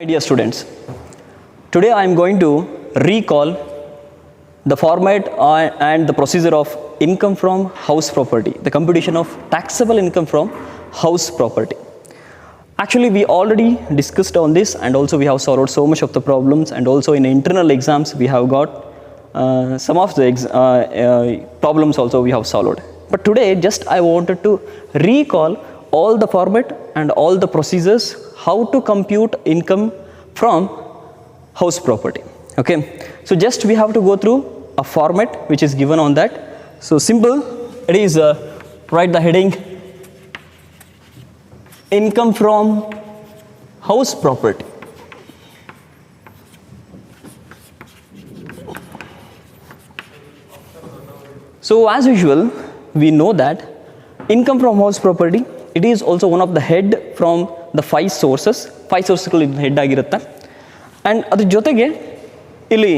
Dear students, today I am going to recall the format and the procedure of income from house property, the computation of taxable income from house property. Actually, we already discussed on this, and also we have solved so much of the problems, and also in internal exams we have got some of the problems also we have solved. But today just I wanted to recall all the format and all the procedures how to compute income from house property. Okay, so just we have to go through a format which is given on that. So simple, it is write the heading income from house property. So as usual, we know that income from house property, it is also one of the head from the five sources head ಆಗಿರುತ್ತೆ. And ಅದ್ರ ಜೊತೆಗೆ ಇಲ್ಲಿ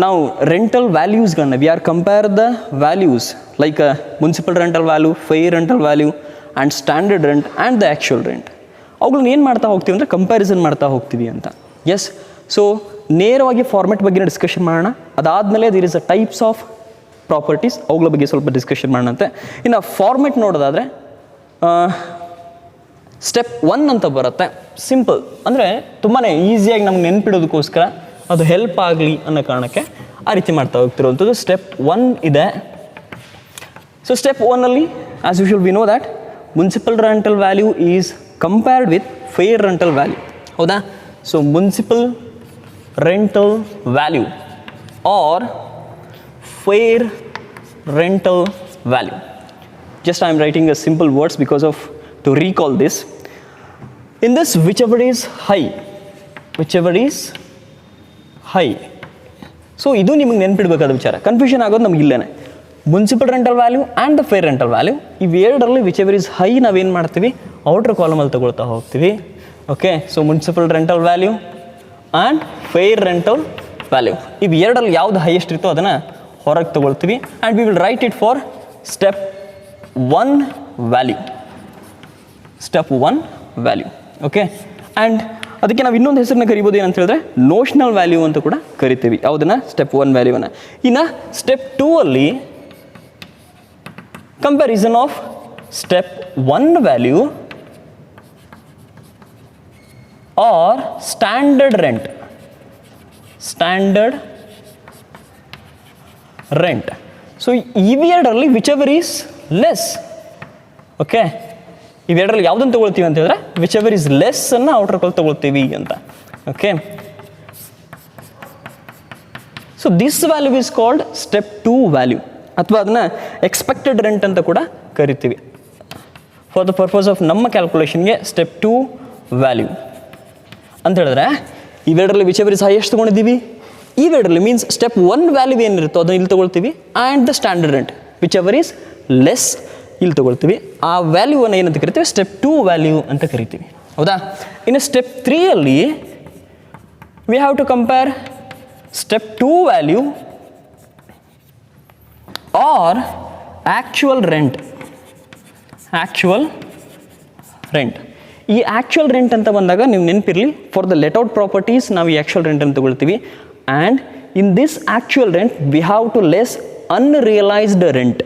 ನಾವು rental ವ್ಯಾಲ್ಯೂಸ್ಗಳನ್ನ we are compare the values like municipal rental value, fair rental value and standard rent and the actual rent, ಅವುಗಳನ್ನ ಏನು ಮಾಡ್ತಾ ಹೋಗ್ತೀವಿ ಅಂದರೆ ಕಂಪ್ಯಾರಿಸನ್ ಮಾಡ್ತಾ ಹೋಗ್ತೀವಿ ಅಂತ. ಎಸ್, ಸೊ ನೇರವಾಗಿ ಫಾರ್ಮೆಟ್ ಬಗ್ಗೆ ಡಿಸ್ಕಷನ್ ಮಾಡೋಣ. ಅದಾದಮೇಲೆ there is a types of properties, ಅವುಗಳ ಬಗ್ಗೆ ಸ್ವಲ್ಪ ಡಿಸ್ಕಷನ್ ಮಾಡೋಣಂತೆ. ಇನ್ನು ಫಾರ್ಮೆಟ್ ನೋಡೋದಾದರೆ ಸ್ಟೆಪ್ 1 ಅಂತ ಬರುತ್ತೆ. ಸಿಂಪಲ್ ಅಂದರೆ ತುಂಬಾ ಈಸಿಯಾಗಿ ನಮ್ಗೆ ನೆನ್ಪಿಡೋದಕ್ಕೋಸ್ಕರ ಅದು ಹೆಲ್ಪ್ ಆಗಲಿ ಅನ್ನೋ ಕಾರಣಕ್ಕೆ ಆ ರೀತಿ ಮಾಡ್ತಾ ಹೋಗ್ತಿರುವಂಥದ್ದು. ಸ್ಟೆಪ್ 1 ಇದೆ. ಸೊ ಸ್ಟೆಪ್ 1ಅಲ್ಲಿ as usual we know that municipal rental value is compared with fair rental value, ಹೌದಾ? So municipal rental value or fair rental value. Just I am writing a simple words because of to recall this. In this, whichever is high. So ಇದು ನಿಮಗೆ ನೆನಪಿಡಬೇಕಾದ ವಿಚಾರ, confusion ಆಗೋದು ನಮ್ಗೆ ಇಲ್ಲೇನೆ. Municipal rental value and the fair rental value, ಇವೆರಡರಲ್ಲಿ whichever is high ನಾವೇನು ಮಾಡ್ತೀವಿ, outer ಕಾಲಮಲ್ಲಿ ತಗೊಳ್ತಾ ಹೋಗ್ತೀವಿ. Okay, so municipal rental value and fair rental value, ಇವೆರಡರಲ್ಲಿ ಯಾವ್ದು ಹೈಯೆಸ್ಟ್ ಇರ್ತೋ ಅದನ್ನು ಹೊರಗೆ ತಗೊಳ್ತೀವಿ. And we will write it for step 1 value. Step 1 value. Okay, and ಅದಕ್ಕೆ ನಾವು ಇನ್ನೊಂದು ಹೆಸರನ್ನ ಕರಿಬೋದು, ಏನಂತ ಹೇಳಿದ್ರೆ ನೋಷನಲ್ ವ್ಯಾಲ್ಯೂ ಅಂತ ಕೂಡ ಕರಿತೀವಿ. ಯಾವುದನ್ನು? ಸ್ಟೆಪ್ 1 ವ್ಯಾಲ್ಯೂವನ್ನು. ಇನ್ನು ಸ್ಟೆಪ್ 2 ಅಲ್ಲಿ comparison of step 1 value or standard rent. So ಇವೆರಡರಲ್ಲಿ ವಿಚೆವರ್ ಈಸ್ ಲೆಸ್. ಓಕೆ, ಇವೆರಡರಲ್ಲಿ ಯಾವುದನ್ನು ತಗೊಳ್ತೀವಿ ಅಂತ ಹೇಳಿದ್ರೆ ವಿಚೆವರ್ ಈಸ್ ಲೆಸ್ ಅನ್ನು ಔಟರ್ ಕಾಲ್ ತಗೊಳ್ತೀವಿ ಅಂತ. Okay, so this value is called step 2 value, ಅಥವಾ ಅದನ್ನ ಎಕ್ಸ್ಪೆಕ್ಟೆಡ್ ರೆಂಟ್ ಅಂತ ಕೂಡ ಕರಿತೀವಿ. ಫಾರ್ ದ ಪರ್ಪಸ್ ಆಫ್ ನಮ್ಮ ಕ್ಯಾಲ್ಕುಲೇಷನ್ಗೆ ಸ್ಟೆಪ್ 2 ವ್ಯಾಲ್ಯೂ ಅಂತ ಹೇಳಿದ್ರೆ ಇವೆರಡರಲ್ಲಿ ವಿಚೆವರ್ ಇಸ್ ಹೈಯೆಸ್ಟ್ ತೊಗೊಂಡಿದ್ದೀವಿ. ಇವೆರಡರಲ್ಲಿ ಮೀನ್ಸ್ ಸ್ಟೆಪ್ 1 ವ್ಯಾಲ್ಯೂ ಏನಿರುತ್ತೋ ಅದನ್ನು ಇಲ್ಲಿ ತೊಗೊಳ್ತೀವಿ. And the standard rent whichever is less ಇಲ್ಲಿ ತೊಗೊಳ್ತೀವಿ. ಆ ವ್ಯಾಲ್ಯೂವನ್ನು ಏನಂತ ಕರಿತೀವಿ? ಸ್ಟೆಪ್ 2 ವ್ಯಾಲ್ಯೂ ಅಂತ ಕರಿತೀವಿ, ಹೌದಾ? ಇನ್ನು ಸ್ಟೆಪ್ 3 ಅಲ್ಲಿ we have to compare step 2 value or actual rent. ಈ ಆ್ಯಕ್ಚುಯಲ್ ರೆಂಟ್ ಅಂತ ಬಂದಾಗ ನೀವು ನೆನಪಿರಲಿ, for the let out properties ನಾವು ಈ ಆ್ಯಕ್ಚುಯಲ್ ರೆಂಟ್ ಅಂತ ತಗೊಳ್ತೀವಿ. And in this actual rent we have to less unrealised rent.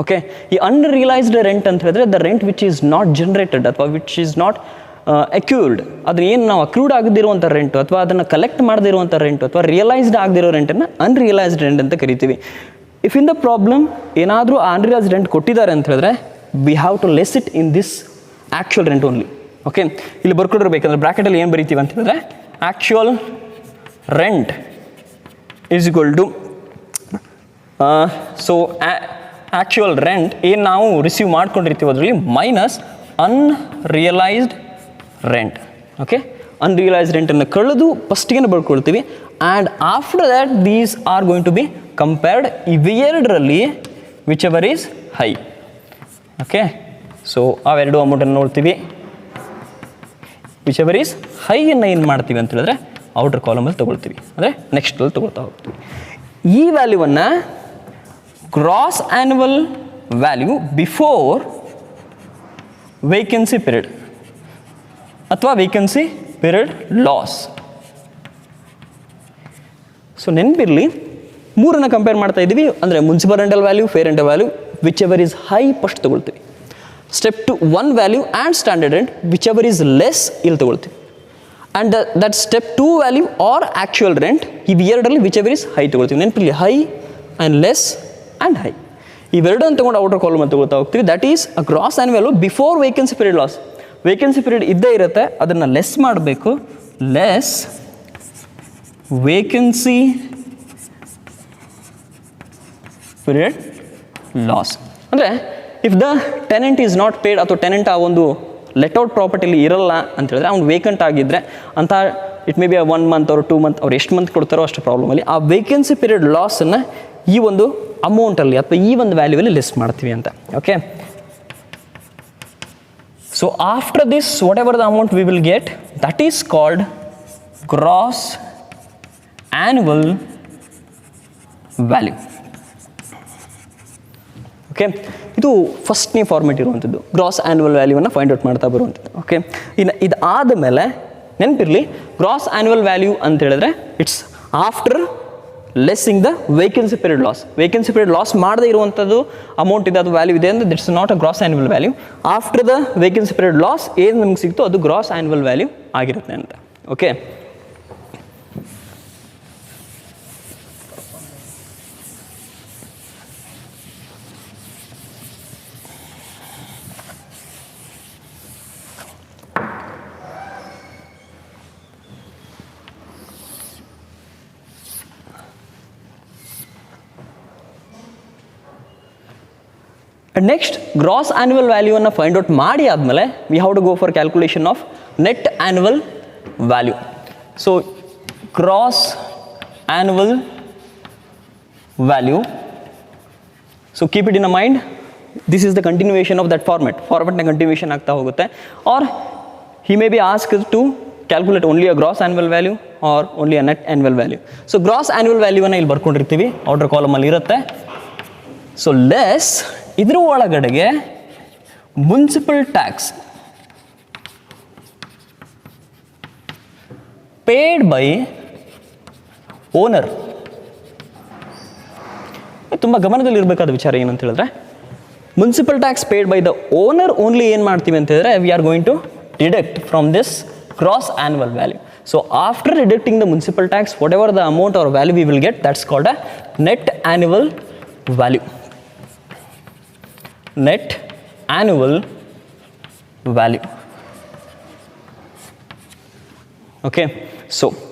Okay, ಈ ಅನ್ರಿಯಲೈಸ್ಡ್ ರೆಂಟ್ ಅಂತ ಹೇಳಿದ್ರೆ the rent which is not generated ಅಥವಾ ವಿಚ್ ಈಸ್ ನಾಟ್ ಅಕ್ಯೂರ್ಡ್, ಅದ್ರ ಏನು ನಾವು ಅಕ್ಯೂರ್ಡ್ ಆಗದಿರುವಂಥ ರೆಂಟು ಅಥವಾ ಅದನ್ನು ಕಲೆಕ್ಟ್ ಮಾಡದಿರುವಂಥ ರೆಂಟು ಅಥವಾ ರಿಯಲೈಸ್ಡ್ ಆಗದಿರೋ ರೆಂಟನ್ನು ಅನ್ರಿಯಲೈಸ್ಡ್ ರೆಂಟ್ ಅಂತ ಕರಿತೀವಿ. ಇಫ್ ಇನ್ ದ ಪ್ರಾಬ್ಲಮ್ ಏನಾದರೂ ಅನ್ರಿಯಲೈಸ್ಡ್ ರೆಂಟ್ ಕೊಟ್ಟಿದ್ದಾರೆ ಅಂತ ಹೇಳಿದ್ರೆ we have to less it in this actual rent only. Okay, ಇಲ್ಲಿ ಬರ್ಕೊಂಡಿರ್ಬೇಕಂದ್ರೆ ಬ್ರ್ಯಾಕೆಟಲ್ಲಿ ಏನು ಬರೀತೀವಿ ಅಂತ ಹೇಳಿದ್ರೆ actual rent is equal to so actual rent ಏನು ನಾವು ರಿಸೀವ್ ಮಾಡ್ಕೊಂಡಿರ್ತೀವಿ ಅದರಲ್ಲಿ minus unrealised rent. Okay, unrealised ರೆಂಟನ್ನು ಕಳೆದು ಫಸ್ಟಿಗೆ ಬರ್ಕೊಳ್ತೀವಿ. And after that these are going to be compared ಇವೆರಡರಲ್ಲಿ whichever is high. Okay, so ಅವೆರಡು ಅಮೌಂಟನ್ನು ನೋಡ್ತೀವಿ. ವಿಚ್ ಎವರ್ ಈಸ್ ಹೈಯನ್ನು ಏನು ಮಾಡ್ತೀವಿ ಅಂತ ಹೇಳಿದ್ರೆ ಔಟರ್ ಕಾಲಮಲ್ಲಿ ತೊಗೊಳ್ತೀವಿ, ಅಂದರೆ ನೆಕ್ಸ್ಟಲ್ಲಿ ತೊಗೊಳ್ತಾ ಹೋಗ್ತೀವಿ. ಈ ವ್ಯಾಲ್ಯೂವನ್ನು gross annual value before vacancy period ಅಥವಾ ವೇಕೆನ್ಸಿ ಪೀರಿಯಡ್ ಲಾಸ್. ಸೊ ನೆನಪಿರಲಿ, ಮೂರನ್ನು ಕಂಪೇರ್ ಮಾಡ್ತಾ ಇದ್ದೀವಿ ಅಂದರೆ municipal rental value, fair rental value, whichever is high first ತೊಗೊಳ್ತೀವಿ. Step 2 1 value and standard rent, whichever is less ಇಲ್ಲಿ ತೊಗೊಳ್ತೀವಿ. And that step 2 value or actual rent, ಇವೆರಡರಲ್ಲಿ whichever is high ತೊಗೊಳ್ತೀವಿ. ನೆನಪಿರಲಿ, high and less and high ಇವೆರಡನ್ನು ತೊಗೊಂಡು outer column ಅಂತ ತಗೋತಾ ಹೋಗ್ತೀವಿ. That is a gross annual value before vacancy period loss. Vacancy period ಇದ್ದೇ ಇರುತ್ತೆ, ಅದನ್ನು ಲೆಸ್ ಮಾಡಬೇಕು. ಲೆಸ್ ವೇಕೆನ್ಸಿ ಪೀರಿಯಡ್ ಲಾಸ್ ಅಂದರೆ if the tenant is not paid ಅಥವಾ ಟೆನೆಂಟ್ ಆ ಒಂದು ಲೆಟ್ಔಟ್ ಪ್ರಾಪರ್ಟಿಲಿ ಇರಲ್ಲ ಅಂತ ಹೇಳಿದ್ರೆ, ಅವ್ನು ವೇಕೆಂಟ್ ಆಗಿದ್ದರೆ ಅಂತ ಇಟ್ ಮೇ ಬಿ 1 ಮಂತ್ ಅವ್ರು 2 ಮಂತ್ ಅವ್ರು ಎಷ್ಟು ಮಂತ್ ಕೊಡ್ತಾರೋ ಅಷ್ಟು ಪ್ರಾಬ್ಲಮಲ್ಲಿ ಆ ವೇಕೆನ್ಸಿ ಪೀರಿಯಡ್ ಲಾಸನ್ನು ಈ ಒಂದು ಅಮೌಂಟಲ್ಲಿ ಅಥವಾ ಈ ಒಂದು ವ್ಯಾಲ್ಯೂವಲ್ಲಿ ಲೆಸ್ ಮಾಡ್ತೀವಿ ಅಂತ. Okay, so after this whatever the amount we will get, that is called gross annual value. Okay, ಇದು ಫಸ್ಟ್ನೇ ಫಾರ್ಮೆಟ್ ಇರುವಂಥದ್ದು, ಗ್ರಾಸ್ ಆ್ಯನ್ಯುವಲ್ ವ್ಯಾಲ್ಯೂವನ್ನು ಫೈಂಡ್ ಔಟ್ ಮಾಡ್ತಾ ಬರುವಂಥದ್ದು. ಓಕೆ, ಇನ್ನು ಇದಾದ ಮೇಲೆ ನೆನಪಿರಲಿ, ಗ್ರಾಸ್ ಆ್ಯನ್ಯುವಲ್ ವ್ಯಾಲ್ಯೂ ಅಂತ ಹೇಳಿದ್ರೆ it's after lessing the vacancy period loss. Vacancy period loss ಮಾಡದೇ ಇರುವಂಥದ್ದು ಅಮೌಂಟ್ ಇದೆ, ಅದು ವ್ಯಾಲ್ಯೂ ಇದೆ ಅಂದರೆ that's not a gross annual value. After the vacancy period loss ಏನು ನಮಗೆ ಸಿಗ್ತೋ ಅದು ಗ್ರಾಸ್ ಆ್ಯನ್ಯುವಲ್ ವ್ಯಾಲ್ಯೂ ಆಗಿರುತ್ತೆ ಅಂತ. Okay, And next, gross annual value ಅನ್ನು ಫೈಂಡ್ ಔಟ್ ಮಾಡಿ ಆದಮೇಲೆ we have to go for calculation of net annual value. So gross annual value, so keep it in a mind, this is the continuation of that ಫಾರ್ಮೆಟ್ನ continuation ಆಗ್ತಾ ಹೋಗುತ್ತೆ. Or he may be asked to calculate only a gross annual value or only a net annual value. So gross annual value ಅನ್ನು ಇಲ್ಲಿ ಬರ್ಕೊಂಡಿರ್ತೀವಿ, outer ಕಾಲಮಲ್ಲಿ ಇರುತ್ತೆ. So less ಇದ್ರ ಒಳಗಡೆಗೆ municipal tax paid by owner. ತುಂಬ ಗಮನದಲ್ಲಿ ಇರಬೇಕಾದ ವಿಚಾರ ಏನಂತ ಹೇಳಿದ್ರೆ, municipal tax paid by the owner only ಏನು ಮಾಡ್ತೀವಿ ಅಂತ ಹೇಳಿದ್ರೆ, we are going to deduct from this gross annual value. So after deducting the municipal tax whatever the amount or value we will get, that's called a net annual value. Net annual value. Okay, so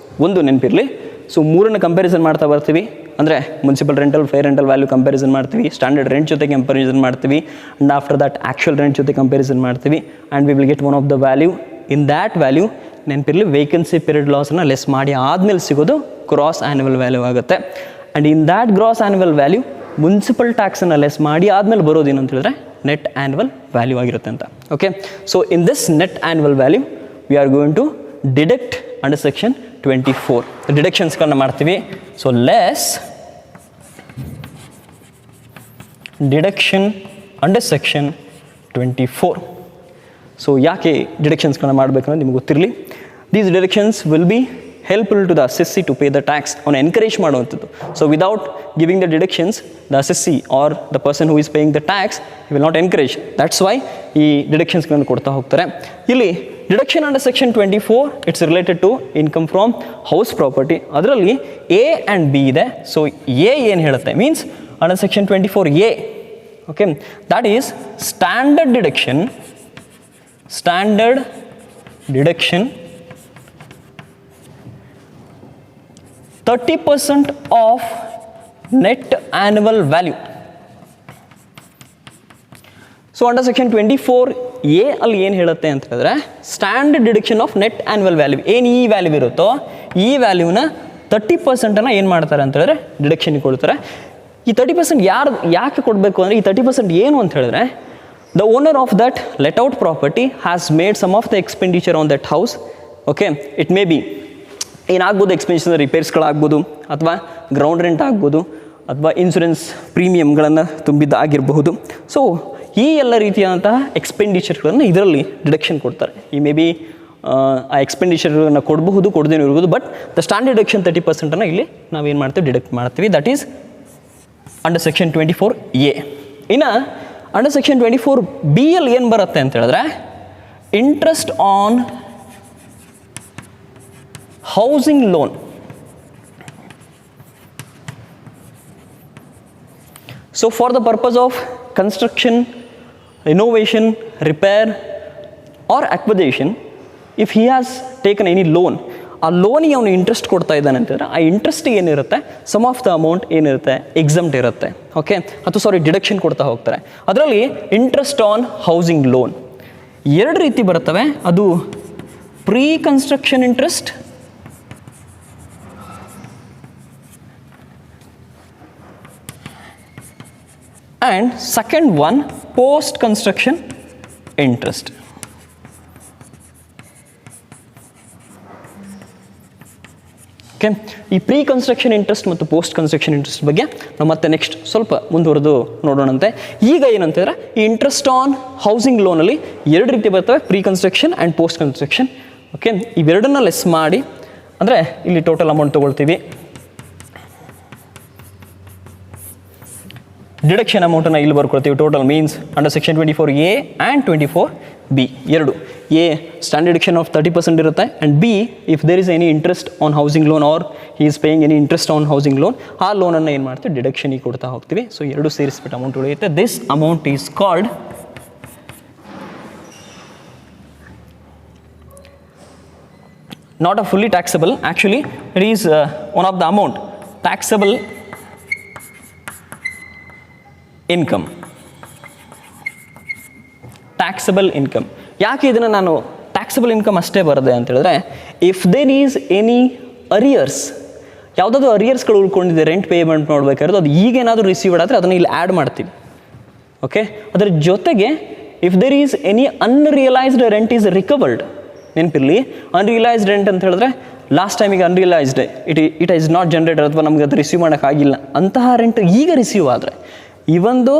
ಒಂದು ನೆನಪಿರಲಿ, so ಮೂರನ್ನು comparison ಮಾಡ್ತಾ ಬರ್ತೀವಿ. ಅಂದರೆ municipal rental, fair rental value comparison ಮಾಡ್ತೀವಿ, standard rent ಜೊತೆ comparison ಮಾಡ್ತೀವಿ, and after that actual rent ಜೊತೆ ಕಂಪ್ಯಾರಿಸನ್ ಮಾಡ್ತೀವಿ, and we will get one of the value. In that value ನೆನಪಿರಲಿ, ವೇಕೆನ್ಸಿ ಪೀರಿಯಡ್ ಲಾಸನ್ನು ಲೆಸ್ ಮಾಡಿ ಆದಮೇಲೆ ಸಿಗೋದು ಗ್ರಾಸ್ ಆ್ಯನ್ಯುವಲ್ ವ್ಯಾಲ್ಯೂ ಆಗುತ್ತೆ. And in that gross annual value municipal ಟ್ಯಾಕ್ಸನ್ನು ಲೆಸ್ ಮಾಡಿ ಆದಮೇಲೆ ಬರೋದೇನು ಅಂತ ಹೇಳಿದ್ರೆ ನೆಟ್ ಆ್ಯನ್ಯುವಲ್ ವ್ಯಾಲ್ಯೂ ಆಗಿರುತ್ತೆ ಅಂತ. Okay, so in this net annual value we are going to deduct under section 24 ಡಿಡಕ್ಷನ್ಸ್ಗಳನ್ನ ಮಾಡ್ತೀವಿ. So less deduction under section 24. So ಯಾಕೆ ಡಿಡಕ್ಷನ್ಸ್ಗಳನ್ನ ಮಾಡಬೇಕು ಅನ್ನೋದು ನಿಮ್ಗೆ ಗೊತ್ತಿರಲಿ. These deductions will be helpful to the assessee to pay the tax. ಅವನು encourage ಮಾಡುವಂಥದ್ದು. So without giving the deductions the assessee R the person who is paying the tax will not encourage. That's why ಈ ಡಿಡಕ್ಷನ್ಸ್ಗಳನ್ನು ಕೊಡ್ತಾ ಹೋಗ್ತಾರೆ. ಇಲ್ಲಿ deduction under section 24 it's related to income from house property. ಅದರಲ್ಲಿ A and B ಇದೆ. So A ಏನು ಹೇಳುತ್ತೆ means under section 24A, okay, that is standard deduction. Standard deduction 30% of net annual value. So under section 24A ಅಲ್ಲಿ ಏನು ಹೇಳುತ್ತೆ ಅಂತ ಹೇಳಿದ್ರೆ, standard deduction of net annual value, ಏನು ಈ ವ್ಯಾಲ್ಯೂ ಇರುತ್ತೋ ಈ ವ್ಯಾಲ್ಯೂನ 30% ಏನು ಮಾಡ್ತಾರೆ ಅಂತ ಹೇಳಿದ್ರೆ ಡಿಡಕ್ಷನ್ ಕೊಡ್ತಾರೆ. ಈ 30% ಯಾಕೆ ಕೊಡಬೇಕು ಅಂದರೆ, ಈ 30% ಏನು ಅಂತ ಹೇಳಿದ್ರೆ, the owner of that let out property has made some of the expenditure on that house. Okay, it may be ಏನಾಗ್ಬೋದು, ಎಕ್ಸ್ಪೆನ್ಷನ್ ರಿಪೇರ್ಸ್ಗಳಾಗ್ಬೋದು, ಅಥವಾ ಗ್ರೌಂಡ್ ರೆಂಟ್ ಆಗ್ಬೋದು, ಅಥವಾ ಇನ್ಶೂರೆನ್ಸ್ ಪ್ರೀಮಿಯಮ್ಗಳನ್ನು ತುಂಬಿದ್ದಾಗಿರಬಹುದು. ಸೊ ಈ ಎಲ್ಲ ರೀತಿಯಾದಂತಹ ಎಕ್ಸ್ಪೆಂಡಿಚರ್ಗಳನ್ನು ಇದರಲ್ಲಿ ಡಿಡಕ್ಷನ್ ಕೊಡ್ತಾರೆ. ಈ ಮೇ ಬಿ ಆ ಎಕ್ಸ್ಪೆಂಡಿಚರ್ನ ಕೊಡಬಹುದು, ಕೊಡದೇನೂ ಇರ್ಬೋದು. ಬಟ್ ದ ಸ್ಟ್ಯಾಂಡರ್ಡ್ ಡಿಡಕ್ಷನ್ 30% ಇಲ್ಲಿ ನಾವೇನು ಮಾಡ್ತೀವಿ, ಡಿಡಕ್ಟ್ ಮಾಡ್ತೀವಿ. That is under section 24A. ಇನ್ನು ಅಂಡರ್ ಸೆಕ್ಷನ್ 24B ಅಲ್ಲಿ ಏನು ಬರುತ್ತೆ ಅಂತ ಹೇಳಿದ್ರೆ, interest on housing loan. So for the purpose of construction, renovation, repair or acquisition, if he has taken any loan, ಆ ಲೋನಿಗೆ ಅವನು ಇಂಟ್ರೆಸ್ಟ್ ಕೊಡ್ತಾ ಇದ್ದಾನೆ ಅಂತಂದರೆ ಆ ಇಂಟ್ರೆಸ್ಟಿಗೆ ಏನಿರುತ್ತೆ, ಸಮ್ ಆಫ್ ದ ಅಮೌಂಟ್ ಏನಿರುತ್ತೆ ಎಕ್ಸಮ್ಟ್ ಇರುತ್ತೆ. ಓಕೆ, ಅಥವಾ ಡಿಡಕ್ಷನ್ ಕೊಡ್ತಾ ಹೋಗ್ತಾರೆ. ಅದರಲ್ಲಿ ಇಂಟ್ರೆಸ್ಟ್ ಆನ್ ಹೌಸಿಂಗ್ ಲೋನ್ 2 ರೀತಿ ಬರ್ತವೆ. ಅದು pre construction interest and second one post construction interest. Okay, ಈ ಪ್ರೀ ಕನ್ಸ್ಟ್ರಕ್ಷನ್ ಇಂಟ್ರೆಸ್ಟ್ ಮತ್ತು ಪೋಸ್ಟ್ ಕನ್ಸ್ಟ್ರಕ್ಷನ್ ಇಂಟ್ರೆಸ್ಟ್ ಬಗ್ಗೆ ನಾವು ಮತ್ತೆ ನೆಕ್ಸ್ಟ್ ಸ್ವಲ್ಪ ಮುಂದುವರೆದು ನೋಡೋಣಂತೆ. ಈಗ ಏನಂತಂದರೆ, ಈ ಇಂಟ್ರೆಸ್ಟ್ ಆನ್ ಹೌಸಿಂಗ್ ಲೋನಲ್ಲಿ 2 ರೀತಿ ಬರ್ತವೆ, pre construction and post construction. Okay, ಇವೆರಡನ್ನ ಲೆಸ್ ಮಾಡಿ, ಅಂದರೆ ಇಲ್ಲಿ ಟೋಟಲ್ ಅಮೌಂಟ್ ತೊಗೊಳ್ತೀವಿ. ಡಿಡಕ್ಷನ್ ಅಮೌಂಟನ್ನು ಇಲ್ಲಿ ಬರ್ಕೊಳ್ತೀವಿ. Total means under section 24A and 24B 2. A standard deduction of 30% ಇರುತ್ತೆ, and B if there is any interest on housing loan or he is paying any interest on housing loan, ಆ ಲೋನನ್ನು ಏನು ಮಾಡ್ತೀವಿ, ಡಿಡಕ್ಷನಿಗೆ ಕೊಡ್ತಾ ಹೋಗ್ತೀವಿ. ಸೊ 2 ಸೇರಿಸ್ಬಿಟ್ಟು amount ಉಳಿಯುತ್ತೆ. This amount is called not a fully taxable, actually it is one of the amount taxable income. Taxable income. ಯಾಕೆ ಇದನ್ನು ನಾನು ಟ್ಯಾಕ್ಸಬಲ್ ಇನ್ಕಮ್ ಅಷ್ಟೇ ಬರದೆ ಅಂತ ಹೇಳಿದ್ರೆ, if there is any arrears, ಯಾವುದಾದ್ರು ಅರಿಯರ್ಸ್ಗಳು ಉಳ್ಕೊಂಡಿದೆ ರೆಂಟ್ ಪೇಮೆಂಟ್ ನೋಡ್ಬೇಕಾದ್ರೆ, ಅದು ಈಗೇನಾದರೂ ರಿಸೀವ್ಡ್ ಆದರೆ ಅದನ್ನು ಇಲ್ಲಿ ಆ್ಯಡ್ ಮಾಡ್ತೀವಿ. ಓಕೆ, ಅದರ ಜೊತೆಗೆ if there is any unrealised rent is recovered, ನೆನಪಿರಲಿ, ಅನ್ರಿಯಲೈಸ್ಡ್ ರೆಂಟ್ ಅಂತ ಹೇಳಿದ್ರೆ ಲಾಸ್ಟ್ ಟೈಮಿಗೆ unrealised it is not generated, ಅಥವಾ ನಮ್ಗೆ ಅದು ರಿಸೀವ್ ಮಾಡೋಕ್ಕಾಗಿಲ್ಲ, ಅಂತಹ ರೆಂಟ್ ಈಗ ರಿಸೀವ್ ಆದರೆ, even though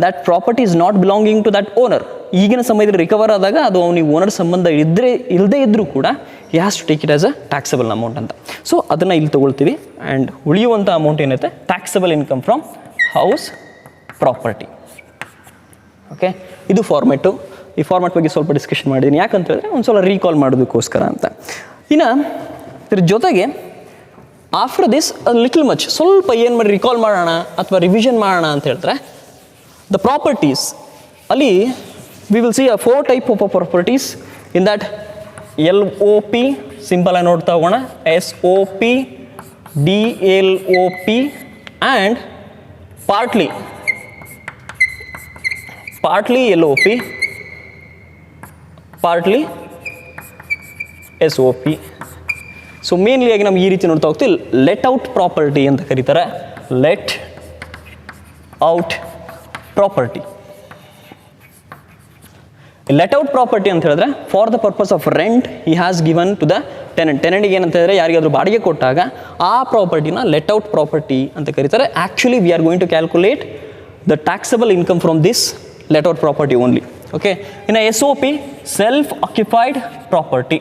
that property is not belonging to that owner, ಈಗಿನ ಸಮಯದಲ್ಲಿ ರಿಕವರ್ ಆದಾಗ ಅದು ಅವನಿಗೆ ಓನರ್ ಸಂಬಂಧ ಇಲ್ಲದೇ ಇದ್ದರೂ ಕೂಡ he has to take it as a taxable amount ಅಂತ. ಸೊ ಅದನ್ನು ಇಲ್ಲಿ ತೊಗೊಳ್ತೀವಿ. ಆ್ಯಂಡ್ ಉಳಿಯುವಂಥ ಅಮೌಂಟ್ ಏನಿರುತ್ತೆ, taxable income from house property. Okay, ಇದು ಫಾರ್ಮೆಟು. ಈ ಫಾರ್ಮೆಟ್ ಬಗ್ಗೆ ಸ್ವಲ್ಪ ಡಿಸ್ಕಷನ್ ಮಾಡಿದ್ದೀನಿ, ಯಾಕಂತ ಹೇಳಿದ್ರೆ ಒಂದು ಸಲ ರೀಕಾಲ್ ಮಾಡೋದಕ್ಕೋಸ್ಕರ ಅಂತ. ಇನ್ನು ಇದ್ರ ಜೊತೆಗೆ ಆಫ್ಟರ್ ದಿಸ್ ಲಿಟಲ್ ಮಚ್ ಸ್ವಲ್ಪ ಏನು ಮಾಡಿ ರಿಕಾಲ್ ಮಾಡೋಣ ಅಥವಾ ರಿವಿಷನ್ ಮಾಡೋಣ ಅಂತ ಹೇಳಿದ್ರೆ, ದ ಪ್ರಾಪರ್ಟೀಸ್ ಅಲ್ಲಿ we will see 4 type of properties. In that LOP simple ಆಗಿ ನೋಡ್ತಾ ಹೋಗೋಣ, SOP, DLOP and partly LOP, partly SOP. So mainly ಆಗಿ ನಮ್ಗೆ ಈ ರೀತಿ ನೋಡ್ತಾ ಹೋಗ್ತೀವಿ. ಲೆಟ್ ಔಟ್ ಪ್ರಾಪರ್ಟಿ ಅಂತ ಕರೀತಾರೆ, let out property. Let out property ಅಂತ ಹೇಳಿದ್ರೆ, for the purpose of rent he has given to the tenant. ಟೆನೆಂಟಿಗೆ ಏನಂತ ಹೇಳಿದ್ರೆ, ಯಾರಿಗಾದ್ರೂ ಬಾಡಿಗೆ ಕೊಟ್ಟಾಗ ಆ ಪ್ರಾಪರ್ಟಿನ ಲೆಟ್ ಔಟ್ ಪ್ರಾಪರ್ಟಿ ಅಂತ ಕರೀತಾರೆ. Actually we are going to calculate the taxable income from this let out property only. Okay, ಇನ್ನು SOP ಸೆಲ್ಫ್ ಆಕ್ಯುಪೈಡ್ ಪ್ರಾಪರ್ಟಿ.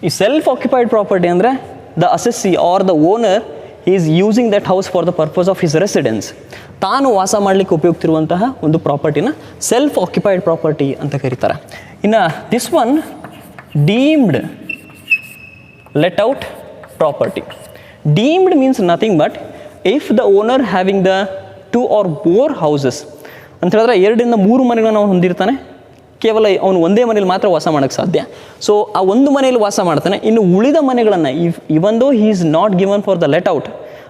ಈ ಸೆಲ್ಫ್ ಆಕ್ಯುಪೈಡ್ ಪ್ರಾಪರ್ಟಿ ಅಂದರೆ the assessee R the owner is using that house for the purpose of his residence. ತಾನು ವಾಸ ಮಾಡಲಿಕ್ಕೆ ಉಪಯುಕ್ತಿರುವಂತಹ ಒಂದು ಪ್ರಾಪರ್ಟಿನ self occupied property ಅಂತ ಕರೀತಾರೆ. ಇನ್ನು this one deemed let out property. Deemed means nothing but if the owner having the 2 or more houses ಅಂತ ಹೇಳಿದ್ರೆ 2 ಇಂದ 3 ಮನೆಗಳನ್ನು ಅವನು ಹೊಂದಿರ್ತಾನೆ. ಕೇವಲ ಅವನು ಒಂದೇ ಮನೇಲಿ ಮಾತ್ರ ವಾಸ ಮಾಡೋಕ್ಕೆ ಸಾಧ್ಯ. ಸೊ ಆ ಒಂದು ಮನೆಯಲ್ಲಿ ವಾಸ ಮಾಡ್ತಾನೆ. ಇನ್ನು ಉಳಿದ ಮನೆಗಳನ್ನು even though he is not given for the let out,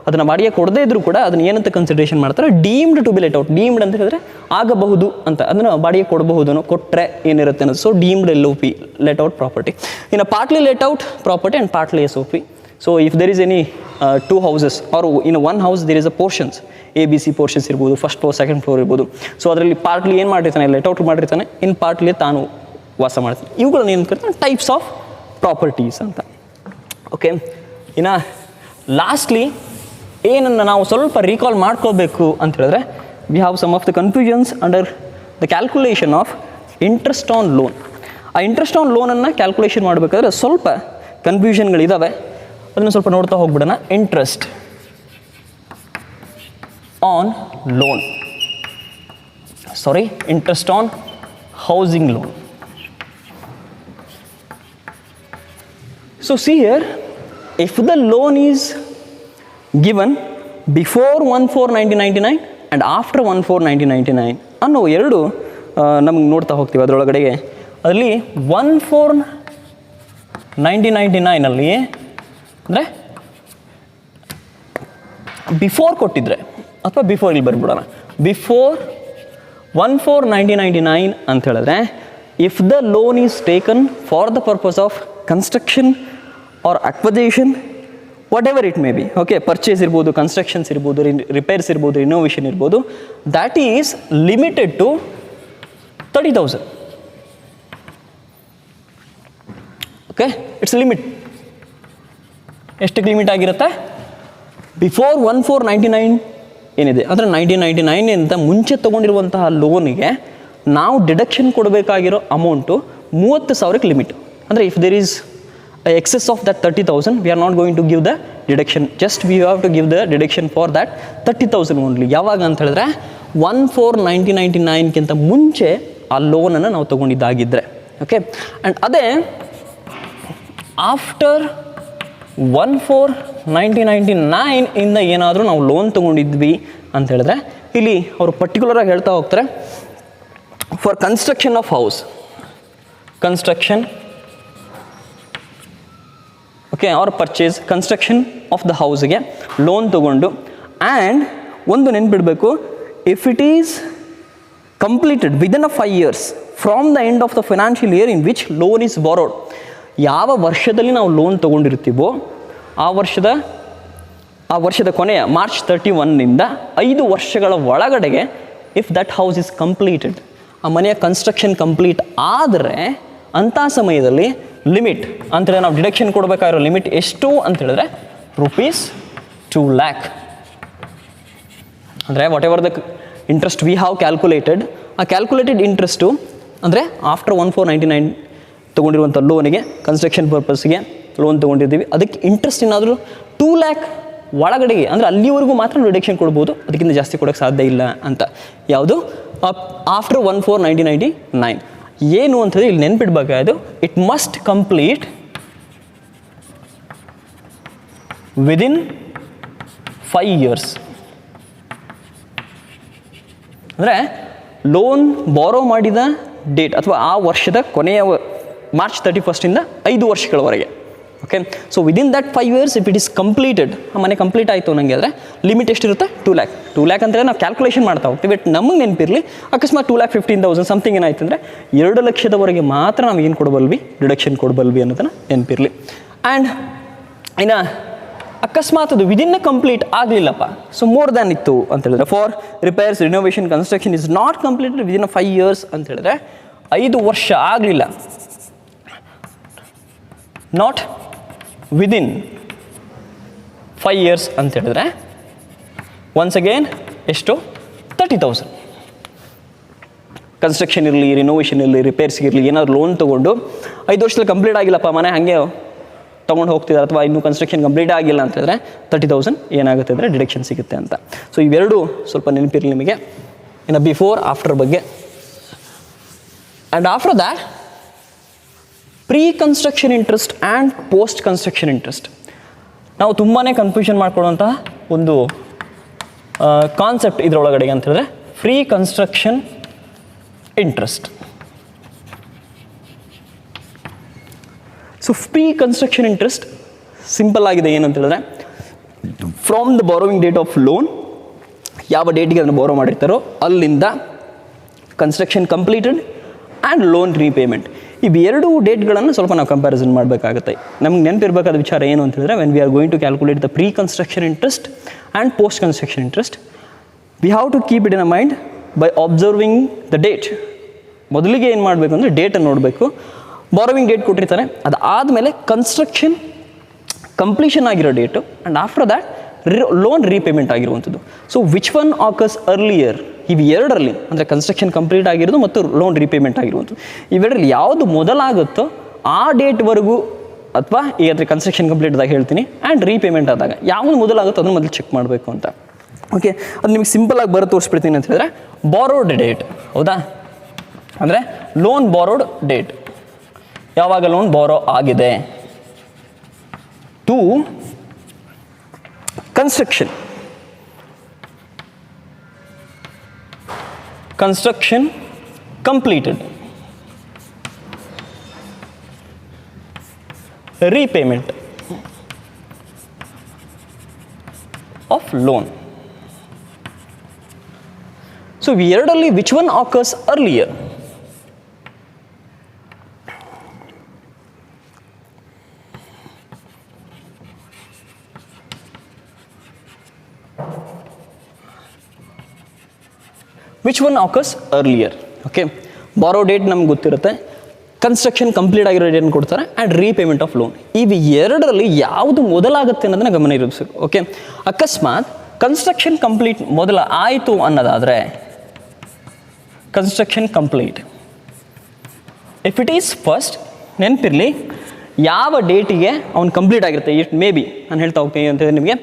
ಅದನ್ನು ಬಾಡಿಗೆ ಕೊಡದೇ ಇದ್ರೂ ಕೂಡ ಅದನ್ನು ಏನಂತ ಕನ್ಸಿಡರೇಷನ್ ಮಾಡ್ತಾರೆ, deemed to be let out. Deemed ಅಂತ ಹೇಳಿದ್ರೆ ಆಗಬಹುದು ಅಂತ, ಅದನ್ನು ಬಾಡಿಗೆ ಕೊಡಬಹುದು, ಕೊಟ್ಟರೆ ಏನಿರುತ್ತೆ ಅನ್ನೋದು. So deemed LOP let out property. ಇನ್ನು partly let out property and partly SOP. So if there is any 2 houses or in 1 house there is a portions, ABC portions ಇರ್ಬೋದು, ಫಸ್ಟ್ ಫ್ಲೋರ್ ಸೆಕೆಂಡ್ ಫ್ಲೋರ್ ಇರ್ಬೋದು. So ಅದರಲ್ಲಿ partly ಏನು ಮಾಡಿರ್ತಾನೆ, let out ಮಾಡಿರ್ತಾನೆ, ಇನ್ನು partly ತಾನು ವಾಸ ಮಾಡ್ತಾನೆ. ಇವುಗಳನ್ನ ಏನು ಕರಿತಾನೆ, ಟೈಪ್ಸ್ ಆಫ್ ಪ್ರಾಪರ್ಟೀಸ್ ಅಂತ. ಓಕೆ, ಇನ್ನು ಲಾಸ್ಟ್ಲಿ ಏನನ್ನು ನಾವು ಸ್ವಲ್ಪ ರೀಕಾಲ್ ಮಾಡ್ಕೋಬೇಕು ಅಂತ ಹೇಳಿದ್ರೆ, we have some of the confusions under the calculation of interest on loan. ಆ ಇಂಟ್ರೆಸ್ಟ್ ಆನ್ ಲೋನನ್ನು ಕ್ಯಾಲ್ಕುಲೇಷನ್ ಮಾಡಬೇಕಾದ್ರೆ ಸ್ವಲ್ಪ ಕನ್ಫ್ಯೂಷನ್ಗಳಿದ್ದಾವೆ, ಅದನ್ನು ಸ್ವಲ್ಪ ನೋಡ್ತಾ ಹೋಗ್ಬಿಡೋಣ. Interest on loan, interest on housing loan. So see here, if the loan is given before 1/4/1999 and after 1/4/1999 ಅನ್ನೋ ಎರಡು ನಮಗೆ ನೋಡ್ತಾ ಹೋಗ್ತೀವಿ. ಅದರೊಳಗಡೆಗೆ ಅದರಲ್ಲಿ 1/4/1999 ಅಂದರೆ ಬಿಫೋರ್ ಕೊಟ್ಟಿದ್ರೆ ಅಥವಾ ಬಿಫೋರ್ ಇಲ್ಲಿ ಬರ್ಬಿಡೋಣ. ಬಿಫೋರ್ 1/4/1999 ಅಂತ ಹೇಳಿದ್ರೆ, if the loan is taken for the purpose of construction or acquisition, whatever it may be, okay, purchase ಇರ್ಬೋದು, ಕನ್ಸ್ಟ್ರಕ್ಷನ್ಸ್ ಇರ್ಬೋದು, ರಿಪೇರ್ಸ್ ಇರ್ಬೋದು, ರಿನೋವೇಷನ್ ಇರ್ಬೋದು, that is limited to 30,000. Okay, it's limit. ಎಷ್ಟಕ್ಕೆ limit ಆಗಿರುತ್ತೆ? Before 1/4/99 ಏನಿದೆ ಅಂದರೆ 1999 ಮುಂಚೆ ತೊಗೊಂಡಿರುವಂತಹ ಲೋನಿಗೆ ನಾವು ಡಿಡಕ್ಷನ್ ಕೊಡಬೇಕಾಗಿರೋ ಅಮೌಂಟು 30,000ಕ್ಕೆ ಲಿಮಿಟ್. ಅಂದರೆ if there is excess of that 30,000, we are not going to give the deduction, just we have to give the deduction for that 30,000 only. ಯಾವಾಗ ಅಂತ ಹೇಳಿದ್ರೆ 1/4/1999ಗಿಂತ ಮುಂಚೆ ಆ ಲೋನನ್ನು ನಾವು ತೊಗೊಂಡಿದ್ದಾಗಿದ್ದರೆ. ಓಕೆ, ಆ್ಯಂಡ್ ಅದೇ ಆಫ್ಟರ್ 1/4/1999 ಇಂದ ಏನಾದರೂ ನಾವು ಲೋನ್ ತೊಗೊಂಡಿದ್ವಿ ಅಂತ ಹೇಳಿದ್ರೆ, ಇಲ್ಲಿ ಅವರು ಪರ್ಟಿಕ್ಯುಲರಾಗಿ ಹೇಳ್ತಾ ಹೋಗ್ತಾರೆ, for construction of house, construction okay or purchase, construction of the ಹೌಸ್ಗೆ ಲೋನ್ ತೊಗೊಂಡು, ಆ್ಯಂಡ್ ಒಂದು ನೆನ್ಪಿಡಬೇಕು, if it is completed within 5 years from the end of the financial year in which loan is borrowed, ಯಾವ ವರ್ಷದಲ್ಲಿ ನಾವು loan ತೊಗೊಂಡಿರ್ತೀವೋ ಆ ವರ್ಷದ ಕೊನೆಯ ಮಾರ್ಚ್ 31 5 ವರ್ಷಗಳ ಒಳಗಡೆಗೆ, if that house is completed, ಆ ಮನೆಯ ಕನ್ಸ್ಟ್ರಕ್ಷನ್ ಕಂಪ್ಲೀಟ್ ಆದರೆ ಅಂಥ ಸಮಯದಲ್ಲಿ ಲಿಮಿಟ್ ಅಂತೇಳಿ ನಾವು ಡಿಡಕ್ಷನ್ ಕೊಡಬೇಕಾಗಿರೋ ಲಿಮಿಟ್ ಎಷ್ಟು ಅಂತ ಹೇಳಿದ್ರೆ ₹2 lakh. ಅಂದರೆ what ever the interest we have calculated, ಆ ಕ್ಯಾಲ್ಕುಲೇಟೆಡ್ ಇಂಟ್ರೆಸ್ಟು ಅಂದರೆ ಆಫ್ಟರ್ 1/4/1999 ತೊಗೊಂಡಿರುವಂಥ ಲೋನಿಗೆ ಕನ್ಸ್ಟ್ರಕ್ಷನ್ ಪರ್ಪಸ್ಗೆ ಲೋನ್ ತೊಗೊಂಡಿರ್ತೀವಿ, ಅದಕ್ಕೆ ಇಂಟ್ರೆಸ್ಟ್ ಏನಾದರೂ 2 lakh ಒಳಗಡೆಗೆ, ಅಂದರೆ ಅಲ್ಲಿವರೆಗೂ ಮಾತ್ರ ಡಿಡಕ್ಷನ್ ಕೊಡ್ಬೋದು, ಅದಕ್ಕಿಂತ ಜಾಸ್ತಿ ಕೊಡೋಕ್ಕೆ ಸಾಧ್ಯ ಇಲ್ಲ ಅಂತ. ಯಾವುದು? ಆಫ್ಟರ್ 1/4/1999 ಏನು ಅಂತಂದರೆ ಇಲ್ಲಿ ನೆನ್ಪಿಡ್ಬೇಕಾಯ್ತು, it must complete within 5 years. ಅಂದರೆ ಲೋನ್ ಬಾರೋ ಮಾಡಿದ ಡೇಟ್ ಅಥವಾ ಆ ವರ್ಷದ ಕೊನೆಯ ಮಾರ್ಚ್ 31 5 ವರ್ಷಗಳವರೆಗೆ. Okay, so within that 5 years if it is completed, ಆ ಮನೆ ಕಂಪ್ಲೀಟ್ ಆಯಿತು ನನಗೆ ಅಂದರೆ ಲಿಮಿಟ್ ಎಷ್ಟಿರುತ್ತೆ? 2 lakh. 2 lakh ಅಂತೇಳಿ ನಾವು ಕ್ಯಾಲ್ಕುಲೇಷನ್ ಮಾಡ್ತಾ ಹೋಗ್ತೀವಿ, ಬಟ್ ನಮಗೆ ನೆನಪಿರಲಿ, ಅಕಸ್ಮಾತ್ 2,15,000 ಸಮಥಿಂಗ್ ಏನಾಯ್ತು ಅಂದರೆ 2 ಲಕ್ಷದವರೆಗೆ ಮಾತ್ರ ನಾವು ಏನು ಕೊಡಬಲ್ವಿ? ಡಿಡಕ್ಷನ್ ಕೊಡಬಲ್ವಿ ಅನ್ನೋದನ್ನು ನೆನಪಿರಲಿ. ಆ್ಯಂಡ್ ಇನ್ನು ಅಕಸ್ಮಾತ್ ಅದು ವಿದಿನ್ ಕಂಪ್ಲೀಟ್ ಆಗಲಿಲ್ಲಪ್ಪ, ಸೊ ಮೋರ್ ದ್ಯಾನ್ ಇತ್ತು ಅಂತ ಹೇಳಿದ್ರೆ, for repairs, renovation, construction is not completed within 5 years ಅಂತ ಹೇಳಿದ್ರೆ, 5 ವರ್ಷ ಆಗಲಿಲ್ಲ, ನಾಟ್ ವಿದಿನ್ 5 years ಅಂತ ಹೇಳಿದ್ರೆ, ಒನ್ಸ್ ಅಗೇನ್ ಎಷ್ಟು? 30,000. ಕನ್ಸ್ಟ್ರಕ್ಷನ್ ಇರಲಿ, ರಿನೋವೇಷನ್ ಇರಲಿ, ರಿಪೇರ್ಸ್ಗೆ ಇರಲಿ, ಏನಾದ್ರು ಲೋನ್ ತೊಗೊಂಡು 5 ವರ್ಷದಲ್ಲಿ ಕಂಪ್ಲೀಟ್ ಆಗಿಲ್ಲಪ್ಪ, ಮನೆ ಹಾಗೆ ತೊಗೊಂಡು ಹೋಗ್ತಿದ್ದಾರೆ, ಅಥವಾ ಇನ್ನೂ ಕನ್ಸ್ಟ್ರಕ್ಷನ್ ಕಂಪ್ಲೀಟ್ ಆಗಿಲ್ಲ ಅಂತ ಹೇಳಿದ್ರೆ 30,000 ಏನಾಗುತ್ತೆ ಅಂದರೆ ಡಿಡಕ್ಷನ್ ಸಿಗುತ್ತೆ ಅಂತ. ಸೊ ಇವೆರಡು ಸ್ವಲ್ಪ ನೆನಪಿರಲಿ ನಿಮಗೆ, ಇನ್ನು ಬಿಫೋರ್ ಆಫ್ಟರ್ ಬಗ್ಗೆ. And after that pre construction interest and post construction interest. ನಾವು ತುಂಬಾ ಕನ್ಫ್ಯೂಷನ್ ಮಾಡ್ಕೊಳ್ಳುವಂತಹ ಒಂದು ಕಾನ್ಸೆಪ್ಟ್ ಇದರೊಳಗಡೆಗೆ ಅಂತ ಹೇಳಿದ್ರೆ pre construction interest. So pre construction interest simple ಆಗಿದೆ, ಏನಂತ ಹೇಳಿದ್ರೆ, from the borrowing date of loan, ಯಾವ ಡೇಟಿಗೆ ಅದನ್ನು ಬಾರೋ ಮಾಡಿರ್ತಾರೋ ಅಲ್ಲಿಂದ construction completed and loan repayment, ಇವೆರಡು ಡೇಟ್ಗಳನ್ನು ಸ್ವಲ್ಪ ನಾವು ಕಂಪ್ಯಾರಿಸನ್ ಮಾಡಬೇಕಾಗುತ್ತೆ. ನಮ್ಗೆ ನೆನಪಿರಬೇಕಾದ ವಿಚಾರ ಏನು ಅಂತ ಹೇಳಿದ್ರೆ, when we are going to calculate the pre construction interest and post construction interest, we have to keep it in a mind by observing the date. ಮೊದಲಿಗೆ ಏನು ಮಾಡಬೇಕು ಅಂದರೆ ಡೇಟನ್ನು ನೋಡಬೇಕು, ಬಾರೋವಿಂಗ್ ಡೇಟ್ ಕೊಟ್ಟಿರ್ತಾನೆ, ಅದಾದಮೇಲೆ ಕನ್ಸ್ಟ್ರಕ್ಷನ್ ಕಂಪ್ಲೀಷನ್ ಆಗಿರೋ date, and after that loan repayment ಆಗಿರುವಂಥದ್ದು. So which one occurs earlier ಇವೆರಡರಲ್ಲಿ ಅಂದರೆ ಕನ್ಸ್ಟ್ರಕ್ಷನ್ ಕಂಪ್ಲೀಟ್ ಆಗಿರೋದು ಮತ್ತು ಲೋನ್ ರೀಪೇಮೆಂಟ್ ಆಗಿರುವಂಥದ್ದು, ಇವೆರಡರಲ್ಲಿ ಯಾವುದು ಮೊದಲಾಗುತ್ತೋ ಆ ಡೇಟ್ವರೆಗೂ ಅಥವಾ ಈ ಅದರ ಕನ್ಸ್ಟ್ರಕ್ಷನ್ ಕಂಪ್ಲೀಟ್ ಆದಾಗ ಹೇಳ್ತೀನಿ ಆ್ಯಂಡ್ ರೀಪೇಮೆಂಟ್ ಆದಾಗ ಯಾವುದು ಮೊದಲಾಗುತ್ತೋ ಅದನ್ನು ಮೊದಲು ಚೆಕ್ ಮಾಡಬೇಕು ಅಂತ. ಓಕೆ, ಅದು ನಿಮಗೆ ಸಿಂಪಲಾಗಿ ಬರೋ ತೋರಿಸ್ಬಿಡ್ತೀನಿ ಅಂತ ಹೇಳಿದ್ರೆ ಬಾರೋಡ್ ಡೇಟ್, ಹೌದಾ, ಅಂದರೆ ಲೋನ್ ಬಾರೋಡ್ ಡೇಟ್, ಯಾವಾಗ ಲೋನ್ ಬಾರೋ ಆಗಿದೆ to construction completed, repayment of loan. So weirdly, which one occurs earlier? Which one occurs earlier? Okay, ಬಾರೋ ಡೇಟ್ ನಮ್ಗೆ ಗೊತ್ತಿರುತ್ತೆ, ಕನ್ಸ್ಟ್ರಕ್ಷನ್ ಕಂಪ್ಲೀಟ್ ಆಗಿರೋ ಡೇಟ್ ಕೊಡ್ತಾರೆ ಆ್ಯಂಡ್ ರೀಪೇಮೆಂಟ್ ಆಫ್ ಲೋನ್. ಇವು ಎರಡರಲ್ಲಿ ಯಾವುದು ಮೊದಲಾಗುತ್ತೆ ಅನ್ನೋದನ್ನ ಗಮನ ಇರಿಸಬೇಕು. ಓಕೆ, ಅಕಸ್ಮಾತ್ ಕನ್ಸ್ಟ್ರಕ್ಷನ್ ಕಂಪ್ಲೀಟ್ ಮೊದಲ ಆಯಿತು ಅನ್ನೋದಾದರೆ construction complete, if it is first, ನೆನಪಿರಲಿ ಯಾವ ಡೇಟಿಗೆ ಅವ್ನು ಕಂಪ್ಲೀಟ್ ಆಗಿರುತ್ತೆ, ಇಟ್ ಮೇ ಬಿ ನಾನು ಹೇಳ್ತಾ ಹೋಗ್ತೀನಿ ಅಂತ ಹೇಳಿದ್ರೆ ನಿಮಗೆ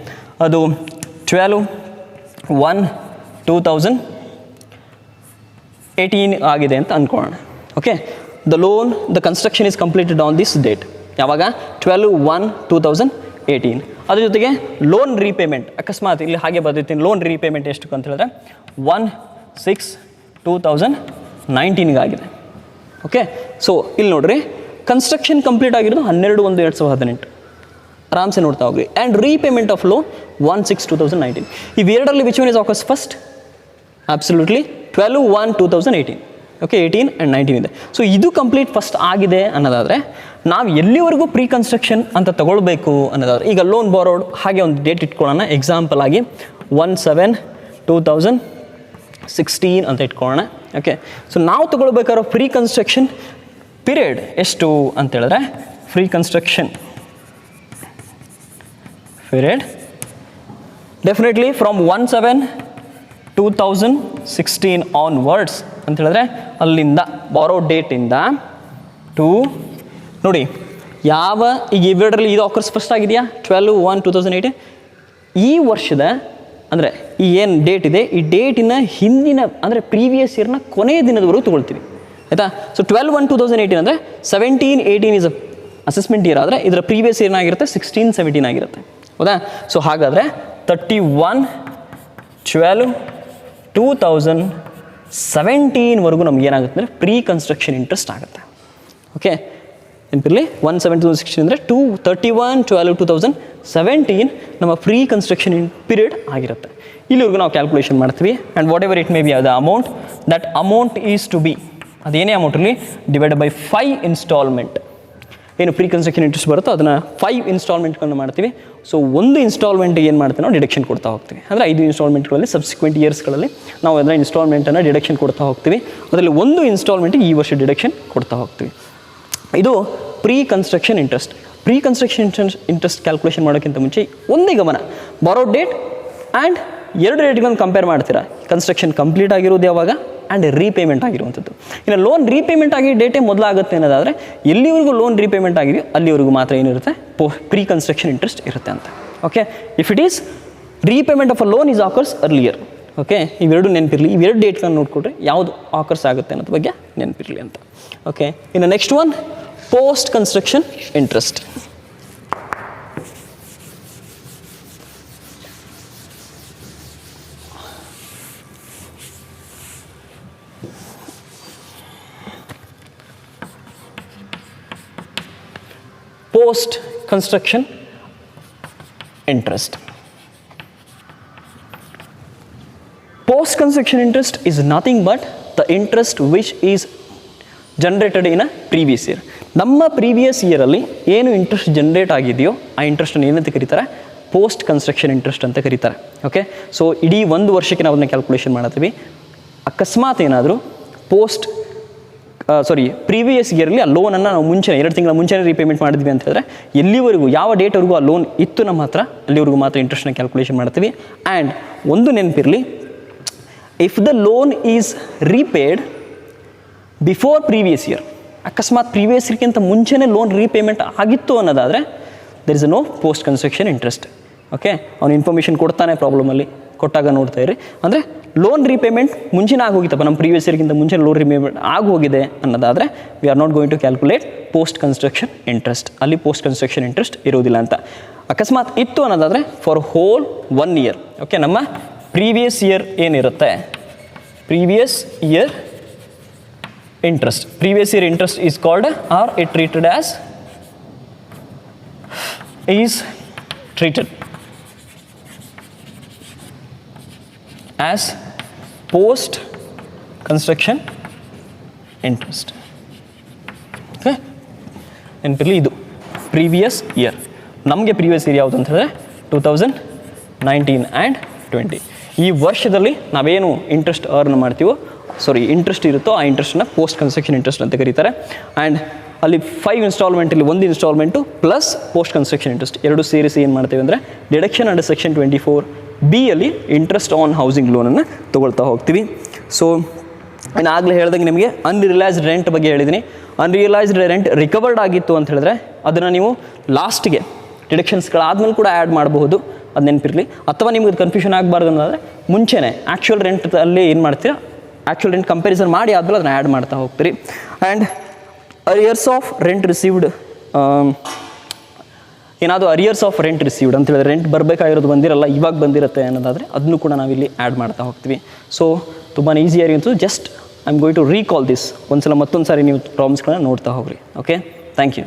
ಅದು 12/1/2018 ಆಗಿದೆ ಅಂತ ಅಂದ್ಕೊಳ್ಳೋಣ. Okay, the loan the construction is completed on this date, ಯಾವಾಗ 12/1/2018. ಅದ್ರ ಜೊತೆಗೆ ಲೋನ್ ರೀಪೇಮೆಂಟ್ ಅಕಸ್ಮಾತ್ ಇಲ್ಲಿ ಹಾಗೆ ಬರ್ದಿರ್ತೀನಿ, ಲೋನ್ ರೀಪೇಮೆಂಟ್ ಎಷ್ಟು ಅಂತ ಹೇಳಿದ್ರೆ 1/6/2019 ಆಗಿದೆ. ಓಕೆ, ಸೊ ಇಲ್ಲಿ ನೋಡ್ರಿ ಕನ್ಸ್ಟ್ರಕ್ಷನ್ ಕಂಪ್ಲೀಟ್ ಆಗಿರೋದು 12/1/2018, ಆರಾಮ್ಸೆ ನೋಡ್ತಾ ಹೋಗ್ರಿ. And repayment of loan 1/6/2019. ಇವೆರಡರಲ್ಲಿ which one is occurs first? Absolutely 12/1/2018. Okay, 18 and 19 ಇದೆ. ಸೊ ಇದು ಕಂಪ್ಲೀಟ್ ಫಸ್ಟ್ ಆಗಿದೆ ಅನ್ನೋದಾದರೆ ನಾವು ಎಲ್ಲಿವರೆಗೂ ಪ್ರೀ ಕನ್ಸ್ಟ್ರಕ್ಷನ್ ಅಂತ ತಗೊಳ್ಬೇಕು ಅನ್ನೋದಾದ್ರೆ, ಈಗ ಲೋನ್ ಬಾರೋಡ್ ಹಾಗೆ ಒಂದು ಡೇಟ್ ಇಟ್ಕೊಳ್ಳೋಣ, ಎಕ್ಸಾಂಪಲ್ ಆಗಿ 1/7/2016 ಅಂತ ಇಟ್ಕೊಳ್ಳೋಣ. ಓಕೆ, ಸೊ ನಾವು ತಗೊಳ್ಬೇಕಾದ್ರೆ ಪ್ರೀ ಕನ್ಸ್ಟ್ರಕ್ಷನ್ ಪೀರಿಯಡ್ ಎಷ್ಟು ಅಂತ ಹೇಳಿದ್ರೆ, pre construction period definitely from 1/7/2016 onwards ಅಂತ ಹೇಳಿದ್ರೆ ಅಲ್ಲಿಂದ ಬಾರೋ ಡೇಟಿಂದ ಟು ನೋಡಿ ಯಾವ ಈಗ ಇವೆರಡರಲ್ಲಿ ಇದು ಆಕರ್ಸ್ ಫಸ್ಟ್ ಆಗಿದೆಯಾ 12/1/2018. ಈ ವರ್ಷದ ಅಂದರೆ ಈ ಏನು ಡೇಟ್ ಇದೆ ಈ ಡೇಟಿನ ಹಿಂದಿನ ಅಂದರೆ ಪ್ರೀವಿಯಸ್ ಇಯರ್ನ ಕೊನೆಯ ದಿನದವರೆಗೂ ತೊಗೊಳ್ತೀವಿ, ಆಯಿತಾ. ಸೊ 12/1/2018 ಅಂದರೆ 17/18 ಇಸ್ ಅಸೆಸ್ಮೆಂಟ್ ಇಯರ್ ಆದರೆ ಇದರ ಪ್ರೀವಿಯಸ್ ಇಯರ್ ಆಗಿರುತ್ತೆ 16/17 ಆಗಿರುತ್ತೆ, ಹೌದಾ. ಸೊ ಹಾಗಾದರೆ 31/12/2017 ನಮ್ಗೆ ಏನಾಗುತ್ತೆ ಅಂದರೆ ಪ್ರೀ ಕನ್ಸ್ಟ್ರಕ್ಷನ್ ಇಂಟ್ರೆಸ್ಟ್ ಆಗುತ್ತೆ. ಓಕೆ, ನೆನಪಿರಲಿ 1/7/2016 ಅಂದರೆ 31/12/2017 ನಮ್ಮ ಪ್ರೀ ಕನ್ಸ್ಟ್ರಕ್ಷನ್ ಪೀರಿಯಡ್ ಆಗಿರುತ್ತೆ. ಇಲ್ಲಿವರೆಗೂ ನಾವು ಕ್ಯಾಲ್ಕುಲೇಷನ್ ಮಾಡ್ತೀವಿ and whatever it may be the amount, that amount is to be ಅದೇನೇ ಅಮೌಂಟ್ ಇರಲಿ ಡಿವೈಡೆಡ್ ಬೈ 5 ಇನ್ಸ್ಟಾಲ್ಮೆಂಟ್. ಏನು ಪ್ರೀ ಕನ್ಸ್ಟ್ರಕ್ಷನ್ ಇಂಟ್ರೆಸ್ಟ್ ಬರುತ್ತೋ ಅದನ್ನು 5 ಇನ್ಸ್ಟಾಲ್ಮೆಂಟ್ಗಳನ್ನು ಮಾಡ್ತೀವಿ. ಸೊ ಒಂದು ಇನ್ಸ್ಟಾಲ್ಮೆಂಟಿಗೆ ಏನು ಮಾಡ್ತೀವಿ ನಾವು ಡಿಡಕ್ಷನ್ ಕೊಡ್ತಾ ಹೋಗ್ತೀವಿ. ಅಂದರೆ 5 ಇನ್ಸ್ಟಾಲ್ಮೆಂಟ್ಗಳಲ್ಲಿ ಸಬ್ಸಿಕ್ವೆಂಟ್ ಇಯರ್ಸ್ಗಳಲ್ಲಿ ನಾವು ಅದರ ಇನ್ಸ್ಟಾಲ್ಮೆಂಟನ್ನು ಡಿಡಕ್ಷನ್ ಕೊಡ್ತಾ ಹೋಗ್ತೀವಿ. ಅದರಲ್ಲಿ ಒಂದು ಇನ್ಸ್ಟಾಲ್ಮೆಂಟಿಗೆ ಈ ವರ್ಷ ಡಿಡಕ್ಷನ್ ಕೊಡ್ತಾ ಹೋಗ್ತೀವಿ. ಇದು pre construction interest. Pre construction interest calculation ಮಾಡೋಕ್ಕಿಂತ ಮುಂಚೆ ಒಂದೇ ಗಮನ, ಬಾರೋಡ್ ಡೇಟ್ ಆ್ಯಂಡ್ ಎರಡು ಡೇಟ್ಗಳನ್ನು ಕಂಪೇರ್ ಮಾಡ್ತೀರಾ. ಕನ್ಸ್ಟ್ರಕ್ಷನ್ ಕಂಪ್ಲೀಟ್ ಆಗಿರೋದು ಯಾವಾಗ ಆ್ಯಂಡ್ ರೀಪೇಮೆಂಟ್ ಆಗಿರುವಂಥದ್ದು. ಇನ್ನು ಲೋನ್ ರೀಪೇಮೆಂಟ್ ಆಗಿ ಡೇಟೇ ಮೊದಲಾಗುತ್ತೆ ಅನ್ನೋದಾದರೆ ಎಲ್ಲಿವರೆಗೂ ಲೋನ್ ರೀಪೇಮೆಂಟ್ ಆಗಿದೆಯೋ ಅಲ್ಲಿವರೆಗೂ ಮಾತ್ರ ಏನಿರುತ್ತೆ ಪ್ರೀ ಕನ್ಸ್ಟ್ರಕ್ಷನ್ ಇಂಟ್ರೆಸ್ಟ್ ಇರುತ್ತೆ ಅಂತ. Okay, if it is repayment of a loan is occurs earlier. Okay, ಇವೆರಡು ನೆನಪಿರಲಿ, ಇವೆರಡು ಡೇಟ್ಗಳನ್ನು ನೋಡಿಕೊಟ್ರೆ ಯಾವುದು ಆಕರ್ಸ್ ಆಗುತ್ತೆ ಅನ್ನೋದ್ರ ಬಗ್ಗೆ ನೆನಪಿರಲಿ ಅಂತ. ಓಕೆ, ಇನ್ನು next one post construction interest. Post construction interest. Post construction interest is nothing but the interest which is generated in a previous year. ನಮ್ಮ ಪ್ರೀವಿಯಸ್ ಇಯರಲ್ಲಿ ಏನು ಇಂಟ್ರೆಸ್ಟ್ ಜನ್ರೇಟ್ ಆಗಿದೆಯೋ ಆ ಇಂಟ್ರೆಸ್ಟನ್ನು ಏನಂತ ಕರೀತಾರೆ, ಪೋಸ್ಟ್ ಕನ್ಸ್ಟ್ರಕ್ಷನ್ ಇಂಟ್ರೆಸ್ಟ್ ಅಂತ ಕರೀತಾರೆ. ಓಕೆ, ಸೊ ಇಡೀ ಒಂದು ವರ್ಷಕ್ಕೆ ನಾವು ಅದನ್ನ ಕ್ಯಾಲ್ಕುಲೇಷನ್ ಮಾಡ್ತೀವಿ. ಅಕಸ್ಮಾತ್ ಏನಾದರೂ ಪ್ರೀವಿಯಸ್ ಇಯರಲ್ಲಿ ಆ ಲೋನನ್ನು ನಾವು ಮುಂಚೆ 2 ತಿಂಗಳ ಮುಂಚೆನೇ ರೀಪೇಮೆಂಟ್ ಮಾಡಿದ್ವಿ ಅಂತ ಹೇಳಿದ್ರೆ ಎಲ್ಲಿವರೆಗೂ ಯಾವ ಡೇಟ್ವರೆಗೂ ಆ ಲೋನ್ ಇತ್ತು ನಮ್ಮ ಹತ್ರ ಅಲ್ಲಿವರೆಗೂ ಮಾತ್ರ ಇಂಟ್ರೆಸ್ಟ್ನ ಕ್ಯಾಲ್ಕುಲೇಷನ್ ಮಾಡ್ತೀವಿ. ಆ್ಯಂಡ್ ಒಂದು ನೆನಪಿರಲಿ, if the loan is repaid before previous year, ಅಕಸ್ಮಾತ್ ಪ್ರೀವಿಯಸ್ ಇಯರ್ಗಿಂತ ಮುಂಚೆನೇ ಲೋನ್ ರೀಪೇಮೆಂಟ್ ಆಗಿತ್ತು ಅನ್ನೋದಾದರೆ there is no post construction interest. Okay, ಅವ್ನು ಇನ್ಫಾರ್ಮೇಷನ್ ಕೊಡ್ತಾನೆ ಪ್ರಾಬ್ಲಮಲ್ಲಿ, ಕೊಟ್ಟಾಗ ನೋಡ್ತಾ ಇರಿ. ಅಂದರೆ ಲೋನ್ ರೀಪೇಮೆಂಟ್ ಮುಂಚಿನ ಆಗೋಗಿತ್ತಪ್ಪ, ನಮ್ಮ ಪ್ರೀವಿಯಸ್ ಇಯರ್ಗಿಂತ ಮುಂಚೆ ಲೋನ್ ರೀಪೇಮೆಂಟ್ ಆಗೋಗಿದೆ ಅನ್ನೋದಾದರೆ we are not going to calculate post construction interest. ಅಲ್ಲಿ ಪೋಸ್ಟ್ ಕನ್ಸ್ಟ್ರಕ್ಷನ್ ಇಂಟ್ರೆಸ್ಟ್ ಇರೋದಿಲ್ಲ ಅಂತ. ಅಕಸ್ಮಾತ್ ಇತ್ತು ಅನ್ನೋದಾದರೆ ಫಾರ್ ಹೋಲ್ 1 ಇಯರ್. ಓಕೆ, ನಮ್ಮ ಪ್ರೀವಿಯಸ್ ಇಯರ್ ಏನಿರುತ್ತೆ, previous year interest, previous year interest is called or it treated as is treated as post construction interest. Okay, ನೆನಪಿರಲಿ, ಇದು ಪ್ರೀವಿಯಸ್ ಇಯರ್. ನಮಗೆ ಪ್ರೀವಿಯಸ್ ಇಯರ್ ಯಾವುದು ಅಂತ ಹೇಳಿದ್ರೆ 2019 ಆ್ಯಂಡ್ 20. ಈ ವರ್ಷದಲ್ಲಿ ನಾವೇನು ಇಂಟ್ರೆಸ್ಟ್ ಅರ್ನ್ ಮಾಡ್ತೀವೋ, ಇಂಟ್ರೆಸ್ಟ್ ಇರುತ್ತೋ ಆ ಇಂಟ್ರೆಸ್ಟನ್ನ ಪೋಸ್ಟ್ ಕನ್ಸ್ಟ್ರಕ್ಷನ್ ಇಂಟ್ರೆಸ್ಟ್ ಅಂತ ಕರೀತಾರೆ. ಆ್ಯಂಡ್ ಅಲ್ಲಿ 5 ಇನ್ಸ್ಟಾಲ್ಮೆಂಟಲ್ಲಿ 1 instalment plus post construction interest ಎರಡು ಸೇರಿಸಿ ಏನು ಮಾಡ್ತೇವೆ ಅಂದರೆ ಡಿಡಕ್ಷನ್ ಅಂಡರ್ ಸೆಕ್ಷನ್ 24B ಅಲ್ಲಿ ಇಂಟ್ರೆಸ್ಟ್ ಆನ್ ಹೌಸಿಂಗ್ ಲೋನನ್ನು ತೊಗೊಳ್ತಾ ಹೋಗ್ತೀವಿ. ಸೊ ನಾನು ಆಗಲೇ ಹೇಳ್ದಂಗೆ ನಿಮಗೆ ಅನ್ರಿಯಲೈಸ್ಡ್ ರೆಂಟ್ ಬಗ್ಗೆ ಹೇಳಿದ್ದೀನಿ. ಅನ್ರಿಯಲೈಸ್ಡ್ ರೆಂಟ್ ರಿಕವರ್ಡ್ ಆಗಿತ್ತು ಅಂತ ಹೇಳಿದ್ರೆ ಅದನ್ನು ನೀವು ಲಾಸ್ಟ್ಗೆ ಡಿಡಕ್ಷನ್ಸ್ಗಳಾದ್ಮೇಲೆ ಕೂಡ ಆ್ಯಡ್ ಮಾಡಬಹುದು, ಅದು ನೆನಪಿರಲಿ. ಅಥವಾ ನಿಮಗೆ ಕನ್ಫ್ಯೂಷನ್ ಆಗಬಾರ್ದು ಅನ್ನೋದಾದರೆ ಮುಂಚೆನೇ ಆ್ಯಕ್ಚುಯಲ್ ರೆಂಟಲ್ಲಿ ಏನು ಮಾಡ್ತೀರಾ, ಆ್ಯಕ್ಚುಯಲ್ ರೆಂಟ್ ಕಂಪ್ಯಾರಿಸನ್ ಮಾಡಿ ಆದಮೇಲೆ ಅದನ್ನ ಆ್ಯಡ್ ಮಾಡ್ತಾ ಹೋಗ್ತೀರಿ. And arrears of rent received, ಏನಾದರೂ ಅರಿಯರ್ಸ್ ಆಫ್ ರೆಂಟ್ ರಿಸೀವ್ಡ್ ಅಂತ ಹೇಳಿದ್ರೆ ರೆಂಟ್ ಬರಬೇಕಾಗಿರೋದು ಬಂದಿರಲ್ಲ, ಇವಾಗ ಬಂದಿರುತ್ತೆ ಅನ್ನೋದಾದರೆ ಅದನ್ನು ಕೂಡ ನಾವಿಲ್ಲಿ ಆ್ಯಡ್ ಮಾಡ್ತಾ ಹೋಗ್ತೀವಿ. ಸೊ ತುಂಬಾ ಈಸಿಯಾಗಿತ್ತು. Just I am going to recall this. ಒಂದ್ಸಲ ಮತ್ತೊಂದು ಸಾರಿ ನೀವು ಪ್ರಾಬ್ಲಮ್ಸ್ಗಳನ್ನ ನೋಡ್ತಾ ಹೋಗ್ರಿ. Okay, thank you.